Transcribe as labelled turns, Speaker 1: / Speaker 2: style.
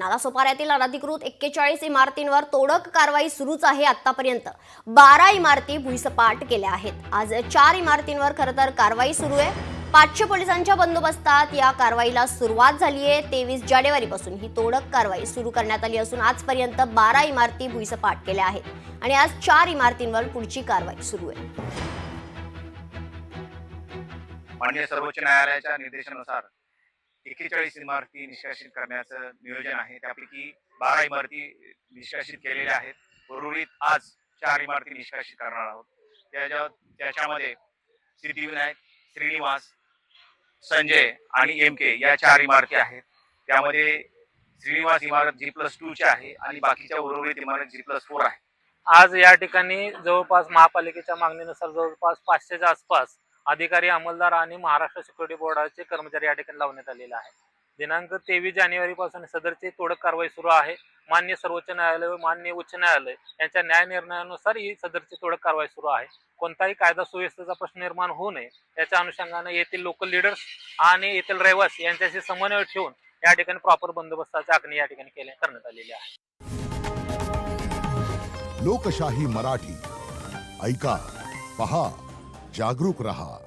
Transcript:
Speaker 1: नालासोपाऱ्यातील अनधिकृत 41 इमारतींवर तोडक कारवाई सुरूच आहे। आतापर्यंत 12 इमारती भुईसपाट केल्या आहेत। आज 4 इमारतींवर खरतर कारवाई सुरू आहे। 500 पोलिसांच्या बंदोबस्तात या कारवाईला सुरुवात झाली आहे। 23 जानेवारीपासून ही तोडक कारवाई सुरू करण्यात आली असून आजपर्यंत 12 इमारती भुईसपाट केल्या आहेत आणि आज 4 इमारतींवर पुढची कारवाई सुरू आहे।
Speaker 2: माननीय सर्वोच्च न्यायालयाच्या निर्देशानुसार 41 इमारती निष्कासित करण्याचं नियोजन आहे। त्यापैकी 12 इमारती निष्कासित केलेल्या आहेत। उर्वरित आज 4 इमारती निष्कासित करणार आहोत। त्याच्यामध्ये सिद्धिविनायक, श्रीनिवास, संजय आणि एमके या 4 इमारती आहेत। त्यामध्ये श्रीनिवास इमारत G+2 ची आहे आणि बाकीच्या उर्वरित इमारत G+4 आहे।
Speaker 3: आज या ठिकाणी जवळपास महापालिकेच्या मागणीनुसार जवळपास 500च्या आसपास अधिकारी, अंमलदार आणि महाराष्ट्र सिक्युरिटी बोर्डाचे कर्मचारी या ठिकाणी लावण्यात आलेले आहे। दिनांक 23 जानेवारीपासून सदरची तोडक कारवाई सुरू आहे। माननीय सर्वोच्च न्यायालय व माननीय उच्च न्यायालय यांच्या न्याय निर्णयानुसार ही सदरची तोडक कारवाई सुरू आहे। कोणताही कायदा सुव्यवस्थेचा प्रश्न निर्माण होऊ नये याच्या अनुषंगाने येथील लोकल लीडर्स आणि येथील रहिवासी यांच्याशी समन्वय ठेवून या ठिकाणी प्रॉपर बंदोबस्ताची आखणी या ठिकाणी करण्यात आलेली आहे।
Speaker 4: लोकशाही मराठी ऐका, पहा, जागरूक रहा।